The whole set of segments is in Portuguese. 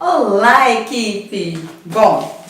Olá, equipe! Bom,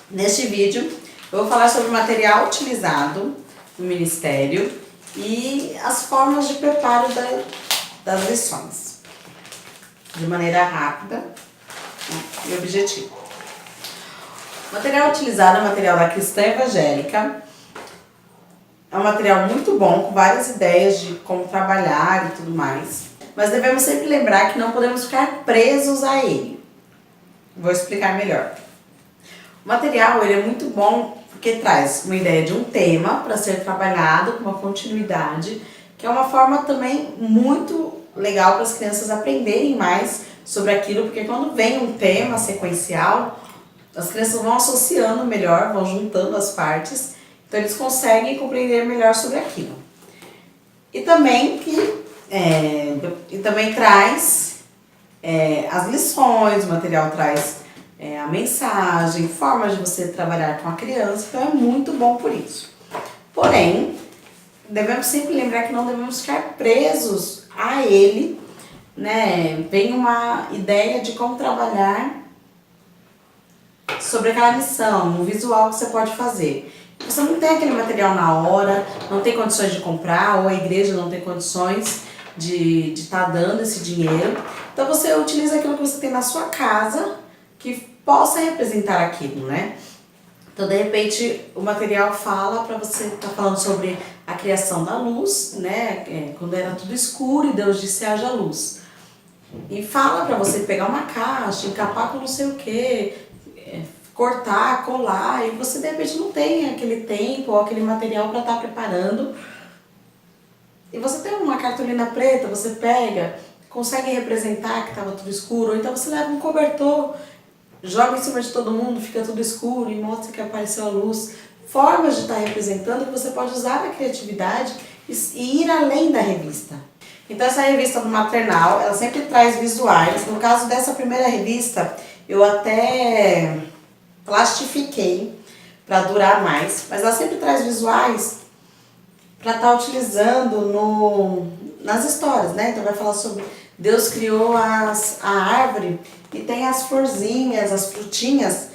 neste vídeo eu vou falar sobre o material utilizado no Ministério e as formas de preparo das lições, de maneira rápida e objetiva. O material utilizado é o material da Cristã Evangélica. É um material muito bom, com várias ideias de como trabalhar e tudo mais. Mas devemos sempre lembrar que não podemos ficar presos a ele. Vou explicar melhor. O material ele é muito bom porque traz uma ideia de um tema para ser trabalhado com uma continuidade, que é uma forma também muito legal para as crianças aprenderem mais sobre aquilo, porque quando vem um tema sequencial, as crianças vão associando melhor, vão juntando as partes, então eles conseguem compreender melhor sobre aquilo. E também traz as lições, o material traz a mensagem, formas de você trabalhar com a criança, então é muito bom por isso. Porém, devemos sempre lembrar que não devemos ficar presos a ele, né? Vem uma ideia de como trabalhar sobre aquela lição, um visual que você pode fazer. Você não tem aquele material na hora, não tem condições de comprar, ou a igreja não tem condições de estar dando esse dinheiro. Então você utiliza aquilo que você tem na sua casa, que possa representar aquilo, né? Então, de repente, o material fala para você estar falando sobre a criação da luz, né? Quando era tudo escuro e Deus disse haja luz. E fala para você pegar uma caixa, encapar com não sei o que, cortar, colar, e você de repente não tem aquele tempo ou aquele material para estar preparando. E você tem uma cartolina preta, você pega, consegue representar que estava tudo escuro, ou então você leva um cobertor, joga em cima de todo mundo, fica tudo escuro e mostra que apareceu a luz. Formas de estar representando que você pode usar a criatividade e ir além da revista. Então essa revista do maternal, ela sempre traz visuais. No caso dessa primeira revista, eu até plastifiquei para durar mais, mas ela sempre traz visuais para estar utilizando nas histórias, né? Então vai falar sobre Deus criou a árvore e tem as florzinhas, as frutinhas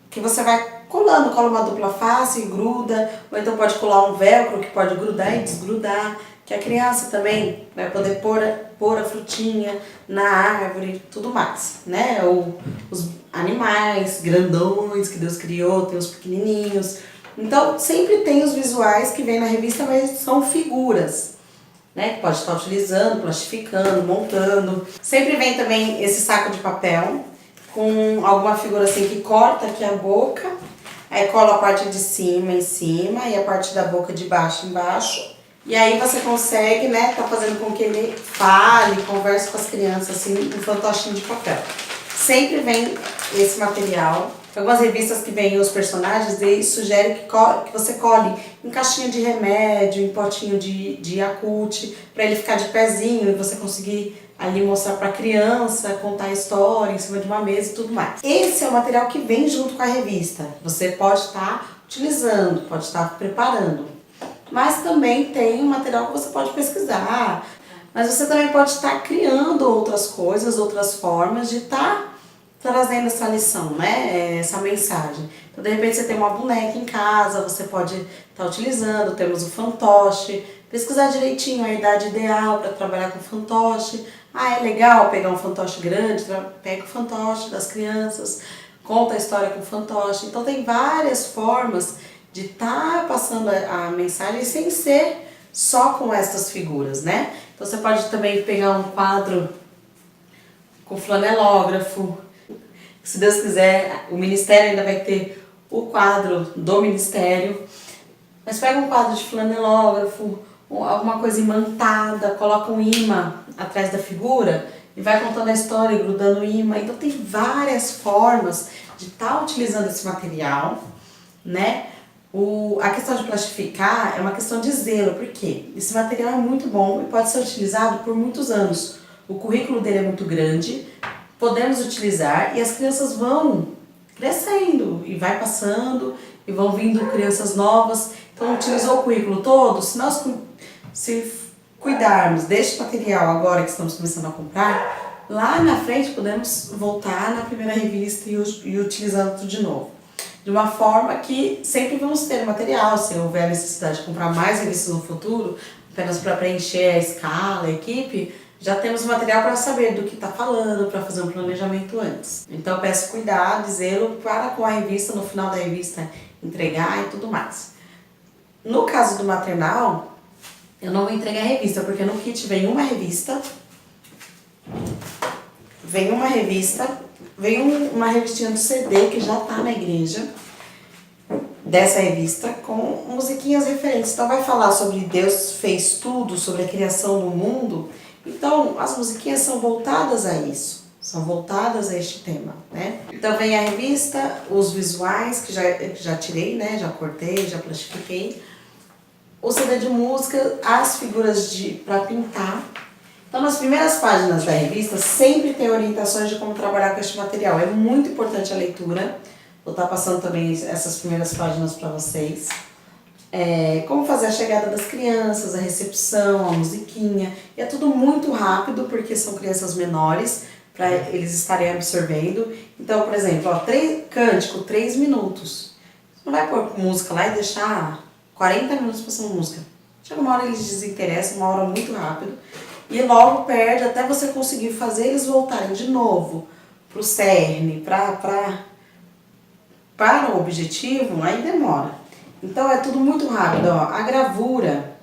que você vai colando, cola uma dupla face e gruda, ou então pode colar um velcro que pode grudar e desgrudar, que a criança também vai poder pôr a frutinha na árvore, tudo mais, né? Ou os animais grandões que Deus criou, tem os pequenininhos. Então, sempre tem os visuais que vem na revista, mas são figuras, né? Que pode estar utilizando, plastificando, montando. Sempre vem também esse saco de papel com alguma figura assim que corta aqui a boca, aí cola a parte de cima em cima e a parte da boca de baixo embaixo. E aí você consegue, né, tá fazendo com que ele fale, converse com as crianças, assim, um fantochinho de papel. Sempre vem esse material. Algumas revistas que vêm os personagens, eles sugerem que você cole em caixinha de remédio, em potinho de Yakult, para ele ficar de pezinho e você conseguir ali mostrar para a criança, contar a história em cima de uma mesa e tudo mais. Esse é o material que vem junto com a revista. Você pode estar utilizando, pode estar preparando. Mas também tem um material que você pode pesquisar. Mas você também pode estar criando outras coisas, outras formas de estar trazendo essa lição, né? Essa mensagem. Então, de repente, você tem uma boneca em casa, você pode estar utilizando. Temos o fantoche. Pesquisar direitinho a idade ideal para trabalhar com fantoche. Ah, é legal pegar um fantoche grande, pega o fantoche das crianças, conta a história com o fantoche. Então, tem várias formas de estar passando a mensagem sem ser só com essas figuras, né? Então você pode também pegar um quadro com flanelógrafo. Se Deus quiser, o Ministério ainda vai ter o quadro do Ministério. Mas pega um quadro de flanelógrafo, alguma coisa imantada, coloca um imã atrás da figura e vai contando a história, grudando o imã. Então tem várias formas de estar utilizando esse material, né? A questão de plastificar é uma questão de zelo, porque esse material é muito bom e pode ser utilizado por muitos anos. O currículo dele é muito grande, podemos utilizar e as crianças vão crescendo e vai passando e vão vindo crianças novas. Então, utilizou o currículo todo, se nós cuidarmos deste material agora que estamos começando a comprar, Lá na frente podemos voltar na primeira revista e utilizando tudo de novo. De uma forma que sempre vamos ter material, se houver a necessidade de comprar mais revistas no futuro, apenas para preencher a escala, a equipe, já temos material para saber do que está falando, para fazer um planejamento antes. Então eu peço cuidado, zelo para com a revista, no final da revista entregar e tudo mais. No caso do maternal, eu não vou entregar a revista, porque no kit vem uma revista, vem uma revistinha do CD que já tá na igreja, dessa revista, com musiquinhas referentes. Então vai falar sobre Deus fez tudo, sobre a criação do mundo. Então as musiquinhas são voltadas a isso, são voltadas a este tema, né? Então vem a revista, os visuais que já tirei, né? Já cortei, já plastifiquei. O CD de música, as figuras para pintar. Então, nas primeiras páginas da revista, sempre tem orientações de como trabalhar com este material. É muito importante a leitura. Vou estar passando também essas primeiras páginas para vocês. Como fazer a chegada das crianças, a recepção, a musiquinha. E é tudo muito rápido, porque são crianças menores, para eles estarem absorvendo. Então, por exemplo, cântico, 3 minutos. Você não vai pôr música lá e deixar 40 minutos passando música. Chega uma hora eles desinteressam, uma hora muito rápido. E logo perde até você conseguir fazer eles voltarem de novo para o cerne, para o objetivo, aí demora. Então é tudo muito rápido. Ó. A gravura,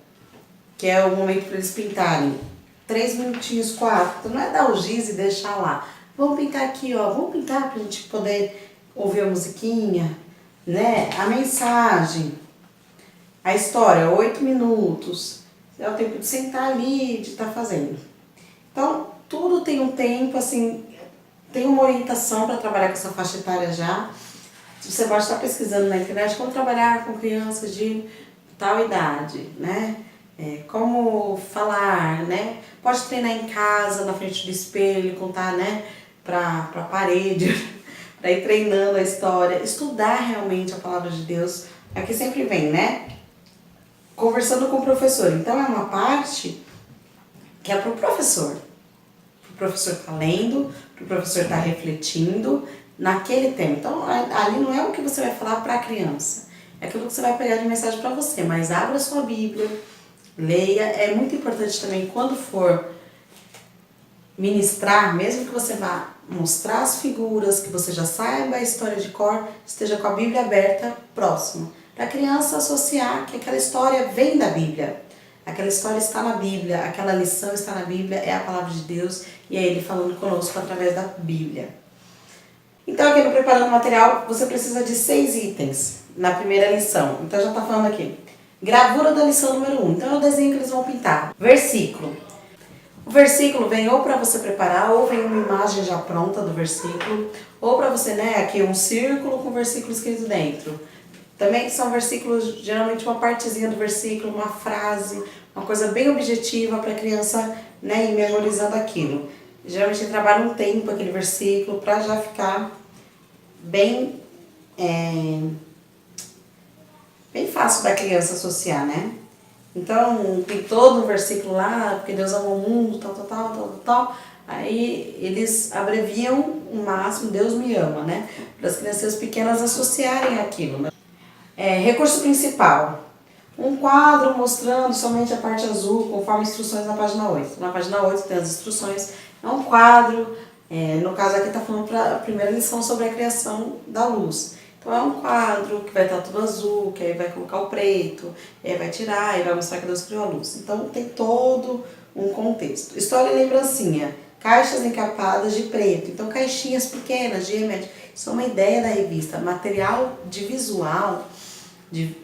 que é o momento para eles pintarem, 3 minutinhos, 4. Então não é dar o giz e deixar lá. Vamos pintar aqui, ó. Vamos pintar para a gente poder ouvir a musiquinha, né? A mensagem, a história, 8 minutos. É o tempo de sentar ali, de estar fazendo. Então, tudo tem um tempo, assim, tem uma orientação para trabalhar com essa faixa etária já. Você pode estar pesquisando na internet como trabalhar com crianças de tal idade, né? Como falar, né? Pode treinar em casa, na frente do espelho, contar, né? Para a parede, para ir treinando a história. Estudar realmente a palavra de Deus. Aqui sempre vem, né? Conversando com o professor. Então, é uma parte que é para o professor. O professor está lendo, o professor está refletindo naquele tema. Então, ali não é o que você vai falar para a criança. É aquilo que você vai pegar de mensagem para você. Mas abra sua Bíblia, leia. É muito importante também, quando for ministrar, mesmo que você vá mostrar as figuras, que você já saiba a história de cor, esteja com a Bíblia aberta próximo. Para a criança associar que aquela história vem da Bíblia. Aquela história está na Bíblia, aquela lição está na Bíblia, é a palavra de Deus e é Ele falando conosco através da Bíblia. Então aqui no Preparando o Material você precisa de 6 itens na primeira lição. Então já está falando aqui. Gravura da lição número 1. Então é o desenho que eles vão pintar. Versículo. O versículo vem ou para você preparar, ou vem uma imagem já pronta do versículo, ou para você, né, aqui um círculo com versículo escrito dentro. Também são versículos, geralmente uma partezinha do versículo, uma frase, uma coisa bem objetiva para a criança, né, ir memorizando aquilo. Geralmente trabalha um tempo aquele versículo para já ficar bem, bem fácil da criança associar, né? Então tem todo um versículo lá, porque Deus ama o mundo, tal. Aí eles abreviam o máximo, Deus me ama, né? Para as crianças pequenas associarem aquilo, né? Recurso principal. Um quadro mostrando somente a parte azul, conforme instruções na página 8. Na página 8 tem as instruções. É um quadro, no caso aqui está falando para a primeira lição sobre a criação da luz. Então é um quadro que vai estar tudo azul, que aí vai colocar o preto, aí vai tirar e vai mostrar que Deus criou a luz. Então tem todo um contexto. História e lembrancinha. Caixas encapadas de preto. Então caixinhas pequenas, de remédio. Isso é uma ideia da revista. Material de visual,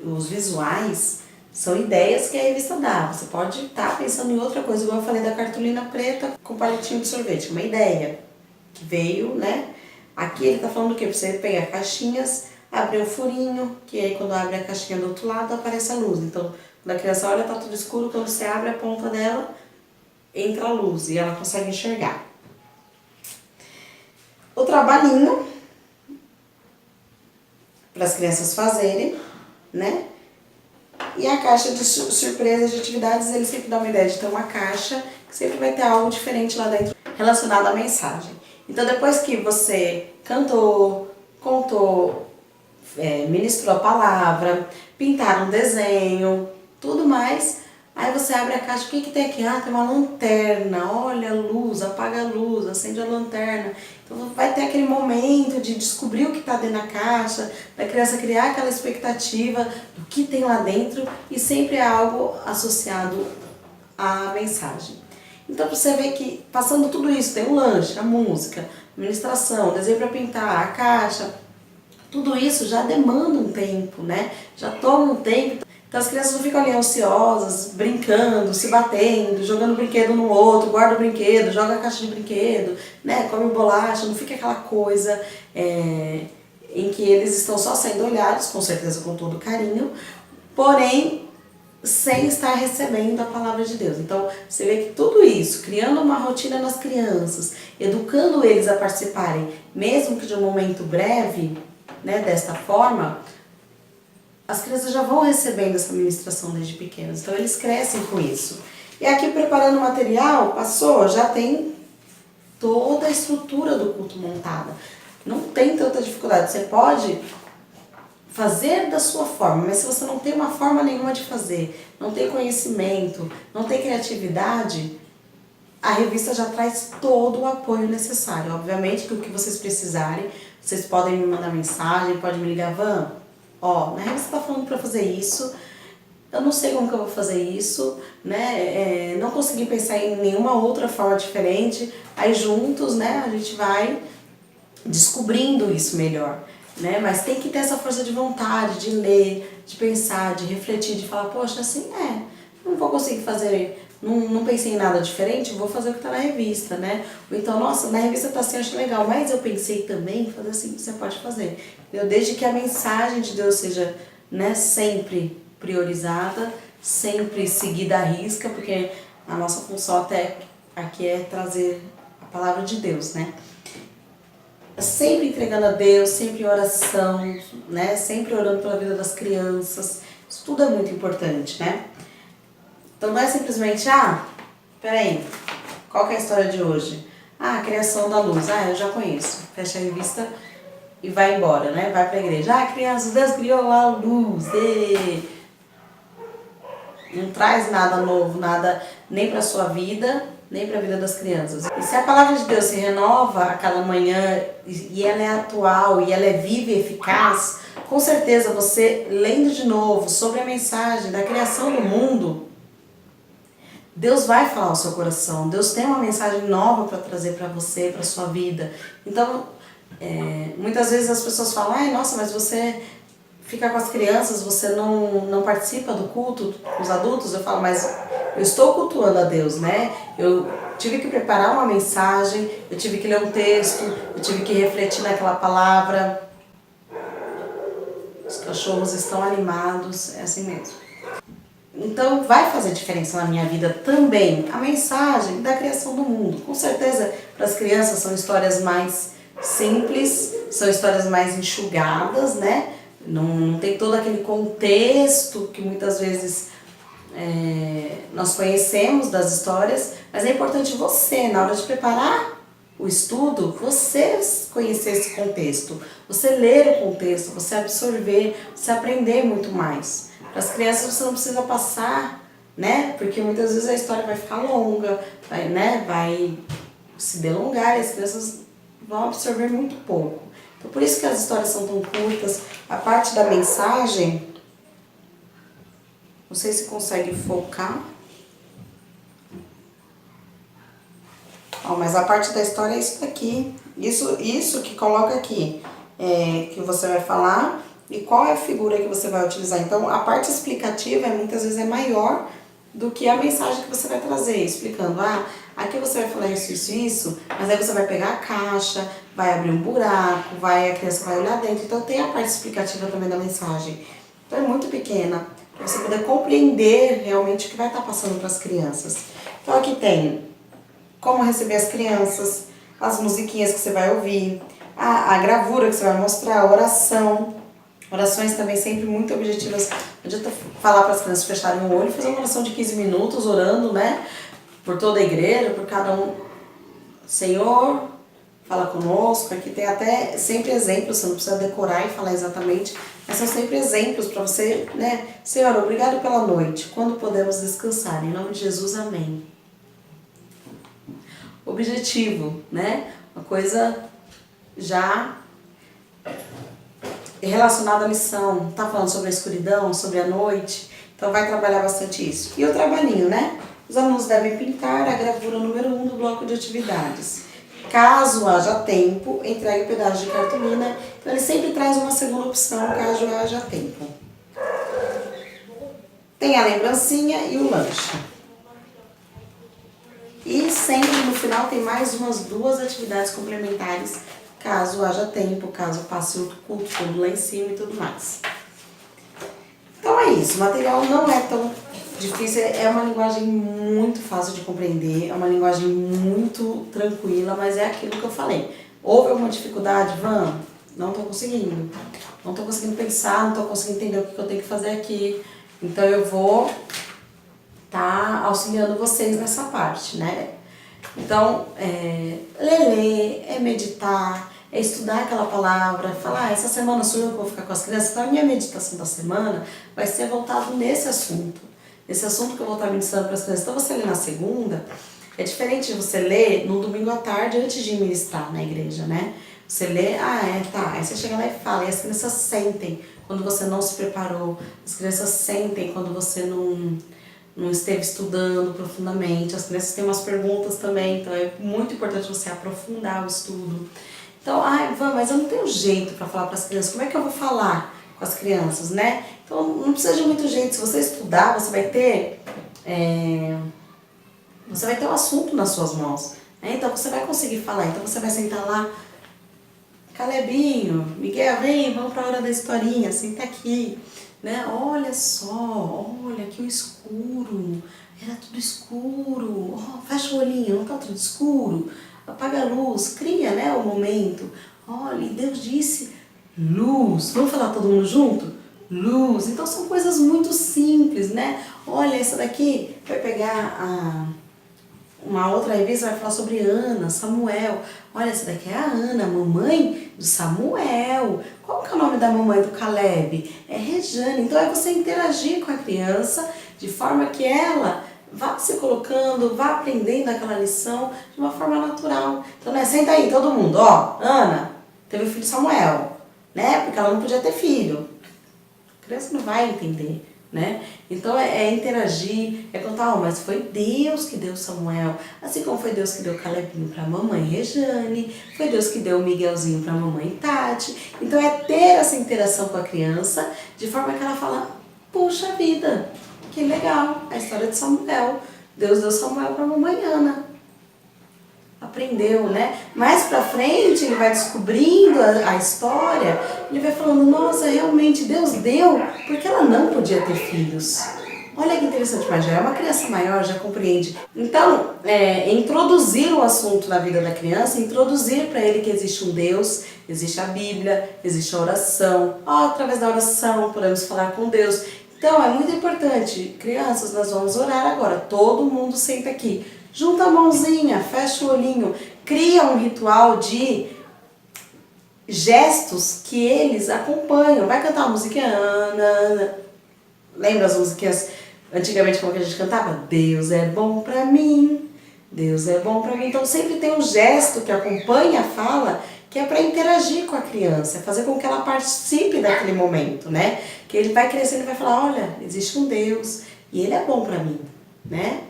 os visuais, são ideias que a revista dá. Você pode estar pensando em outra coisa, igual eu falei da cartolina preta com palitinho de sorvete. Uma ideia que veio, né? Aqui ele está falando do quê? Pra você pegar caixinhas, abrir um furinho, que aí quando abre a caixinha do outro lado aparece a luz. Então, quando a criança olha, tá tudo escuro, quando você abre a ponta dela, entra a luz e ela consegue enxergar. O trabalhinho para as crianças fazerem, né? E a caixa de surpresas de atividades, ele sempre dá uma ideia de ter uma caixa que sempre vai ter algo diferente lá dentro relacionado à mensagem. Então depois que você cantou, contou, ministrou a palavra, pintaram um desenho, tudo mais, aí você abre a caixa, o que tem aqui? Ah, tem uma lanterna, olha a luz, apaga a luz, acende a lanterna. Então vai ter aquele momento de descobrir o que está dentro da caixa, da criança criar aquela expectativa do que tem lá dentro e sempre é algo associado à mensagem. Então você vê que passando tudo isso, tem o lanche, a música, a ministração, o desenho para pintar, a caixa, tudo isso já demanda um tempo, né? Já toma um tempo. Então as crianças não ficam ali ansiosas, brincando, se batendo, jogando brinquedo no outro, guarda o brinquedo, joga a caixa de brinquedo, né? Come bolacha, não fica aquela coisa em que eles estão só sendo olhados, com certeza com todo carinho, porém sem estar recebendo a palavra de Deus. Então você vê que tudo isso, criando uma rotina nas crianças, educando eles a participarem, mesmo que de um momento breve, né, desta forma, as crianças já vão recebendo essa ministração desde pequenos, então eles crescem com isso. E aqui preparando o material, passou, já tem toda a estrutura do culto montada. Não tem tanta dificuldade, você pode fazer da sua forma, mas se você não tem uma forma nenhuma de fazer, não tem conhecimento, não tem criatividade, a revista já traz todo o apoio necessário. Obviamente que o que vocês precisarem, vocês podem me mandar mensagem, podem me ligar, Van, ó, na revista tá falando para fazer isso, eu não sei como que eu vou fazer isso, né, não consegui pensar em nenhuma outra forma diferente, aí juntos, né, a gente vai descobrindo isso melhor, né, mas tem que ter essa força de vontade, de ler, de pensar, de refletir, de falar, poxa, assim, não vou conseguir fazer, não pensei em nada diferente, vou fazer o que está na revista, né? Ou então, nossa, na revista está assim, acho legal, mas eu pensei também em fazer assim, você pode fazer. Entendeu? Desde que a mensagem de Deus seja, né, sempre priorizada, sempre seguida à risca, porque a nossa função até aqui é trazer a palavra de Deus, né? Sempre entregando a Deus, sempre em oração, né? Sempre orando pela vida das crianças, isso tudo é muito importante, né? Então não é simplesmente, peraí, qual que é a história de hoje? A criação da luz, eu já conheço. Fecha a revista e vai embora, né? Vai pra igreja. Crianças, Deus criou lá a luz. Não traz nada novo, nada nem pra sua vida, nem pra vida das crianças. E se a palavra de Deus se renova a cada manhã e ela é atual, e ela é viva e eficaz, com certeza você, lendo de novo sobre a mensagem da criação do mundo, Deus vai falar ao seu coração, Deus tem uma mensagem nova para trazer para você, para sua vida. Então, muitas vezes as pessoas falam, nossa, mas você fica com as crianças, você não participa do culto com os adultos? Eu falo, mas eu estou cultuando a Deus, né? Eu tive que preparar uma mensagem, eu tive que ler um texto, eu tive que refletir naquela palavra. Os cachorros estão animados, é assim mesmo. Então vai fazer diferença na minha vida também a mensagem da criação do mundo. Com certeza para as crianças são histórias mais simples, são histórias mais enxugadas, né? Não tem todo aquele contexto que muitas vezes nós conhecemos das histórias, mas é importante você, na hora de preparar o estudo, você conhecer esse contexto, você ler o contexto, você absorver, você aprender muito mais. Para as crianças você não precisa passar, né? Porque muitas vezes a história vai ficar longa, vai se delongar e as crianças vão absorver muito pouco. Então por isso que as histórias são tão curtas. A parte da mensagem, não sei se consegue focar. Mas a parte da história é isso daqui. Isso que coloca aqui, que você vai falar. E qual é a figura que você vai utilizar? Então, a parte explicativa muitas vezes é maior do que a mensagem que você vai trazer, explicando, aqui você vai falar isso, mas aí você vai pegar a caixa, vai abrir um buraco, a criança vai olhar dentro. Então, tem a parte explicativa também da mensagem. Então, é muito pequena, para você poder compreender realmente o que vai estar passando para as crianças. Então, aqui tem como receber as crianças, as musiquinhas que você vai ouvir, a gravura que você vai mostrar, a oração. Orações também sempre muito objetivas. Não adianta falar para as crianças fecharem o olho e fazer uma oração de 15 minutos orando, né? Por toda a igreja, por cada um. Senhor, fala conosco. Aqui tem até sempre exemplos, você não precisa decorar e falar exatamente, mas são sempre exemplos para você, né? Senhor, obrigado pela noite, quando podemos descansar, em nome de Jesus, amém. Objetivo, né? Uma coisa já relacionada à lição, tá falando sobre a escuridão, sobre a noite, então vai trabalhar bastante isso. E o trabalhinho, né? Os alunos devem pintar a gravura número 1 do bloco de atividades. Caso haja tempo, entregue o pedaço de cartolina. Então ele sempre traz uma segunda opção, caso haja tempo. Tem a lembrancinha e o lanche. E sempre no final tem mais umas 2 atividades complementares, caso haja tempo, caso passe o culto todo lá em cima e tudo mais. Então é isso, o material não é tão difícil, é uma linguagem muito fácil de compreender, é uma linguagem muito tranquila, mas é aquilo que eu falei. Houve alguma dificuldade? Vamos? Não estou conseguindo. Não estou conseguindo pensar, não estou conseguindo entender o que eu tenho que fazer aqui. Então eu vou estar auxiliando vocês nessa parte, né? Então, ler, é meditar, é estudar aquela palavra, falar, essa semana sou eu que vou ficar com as crianças, então a minha meditação da semana vai ser voltado nesse assunto que eu vou estar ministrando para as crianças. Então você lê na segunda, é diferente de você ler no domingo à tarde antes de ministrar na igreja, né? Você lê, tá, aí você chega lá e fala, e as crianças sentem quando você não se preparou, as crianças sentem quando você não esteve estudando profundamente, as crianças têm umas perguntas também, então é muito importante você aprofundar o estudo. Então, mas eu não tenho jeito para falar para as crianças, como é que eu vou falar com as crianças, né? Então não precisa de muito jeito, se você estudar, você vai ter um assunto nas suas mãos, né? Então você vai conseguir falar, então você vai sentar lá, Calebinho, Miguel, vem, vamos para a hora da historinha, senta aqui. Né? Olha só, olha que o escuro, era tudo escuro, fecha o olhinho, não está tudo escuro, apaga a luz, cria, né, o momento. Olha, e Deus disse luz, vamos falar todo mundo junto? Luz, então são coisas muito simples, né? Olha, essa daqui vai pegar uma outra revista, vai falar sobre Ana, Samuel. Olha, essa daqui é a Ana, a mamãe do Samuel. Qual que é o nome da mamãe do Caleb? É Rejane. Então é você interagir com a criança de forma que ela vá se colocando, vá aprendendo aquela lição de uma forma natural. Então, né, senta aí todo mundo, Ana teve o filho Samuel, né? Porque ela não podia ter filho. A criança não vai entender. Né? Então é interagir, é contar, mas foi Deus que deu Samuel, assim como foi Deus que deu Calebinho para a mamãe Rejane, foi Deus que deu o Miguelzinho para a mamãe Tati. Então é ter essa interação com a criança, de forma que ela fala, puxa vida, que legal, a história de Samuel, Deus deu Samuel para a mamãe Ana. Aprendeu, né? Mais pra frente ele vai descobrindo a história, ele vai falando, nossa, realmente Deus deu, porque ela não podia ter filhos. Olha que interessante, mas já é uma criança maior, já compreende. Então, introduzir o assunto na vida da criança, introduzir para ele que existe um Deus, existe a Bíblia, existe a oração. Através da oração podemos falar com Deus. Então, é muito importante. Crianças, nós vamos orar agora. Todo mundo senta aqui. Junta a mãozinha, fecha o olhinho, cria um ritual de gestos que eles acompanham. Vai cantar uma musiquinha, Ana. Lembra as musiquinhas antigamente como que a gente cantava? Deus é bom pra mim, Deus é bom pra mim. Então sempre tem um gesto que acompanha a fala, que é para interagir com a criança, fazer com que ela participe daquele momento, né? Que ele vai crescendo e vai falar, olha, existe um Deus e ele é bom pra mim, né?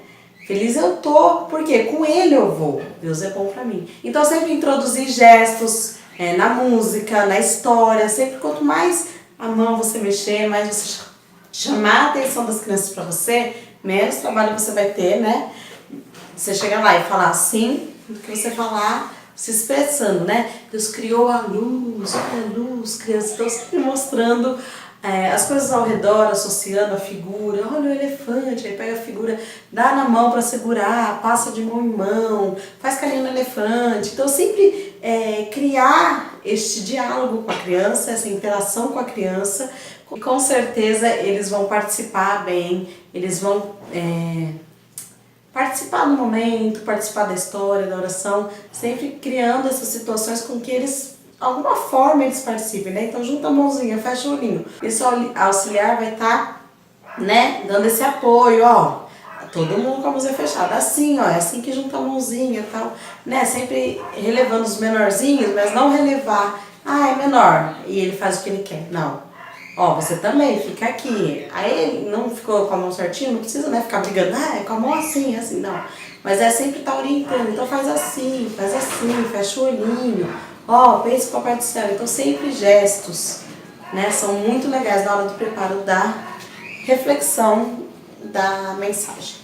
Feliz eu tô, porque com ele eu vou. Deus é bom pra mim. Então sempre introduzir gestos na música, na história. Sempre quanto mais a mão você mexer, mais você chamar a atenção das crianças pra você, menos trabalho você vai ter, né? Você chega lá e falar assim, do que você falar se expressando, né? Deus criou a luz, olha a luz, crianças estão sempre mostrando as coisas ao redor, associando a figura, olha o elefante, aí pega a figura, dá na mão para segurar, passa de mão em mão, faz carinho no elefante. Então sempre criar este diálogo com a criança, essa interação com a criança, e com certeza eles vão participar bem, eles vão participar do momento, participar da história, da oração, sempre criando essas situações com que eles, de alguma forma, eles participem, né? Então junta a mãozinha, fecha o olhinho. Esse auxiliar vai estar, né, dando esse apoio, ó. Todo mundo com a mãozinha fechada, assim, ó, é assim que junta a mãozinha e tal, né? Sempre relevando os menorzinhos, mas não relevar, é menor, e ele faz o que ele quer. Não. Ó, você também, fica aqui. Aí ele não ficou com a mão certinha, não precisa, né, ficar brigando, é com a mão assim, assim, não. Mas é sempre estar orientando, então faz assim, fecha o olhinho, ó, pensa o Papai do Céu. Então sempre gestos, né, são muito legais na hora do preparo da reflexão da mensagem.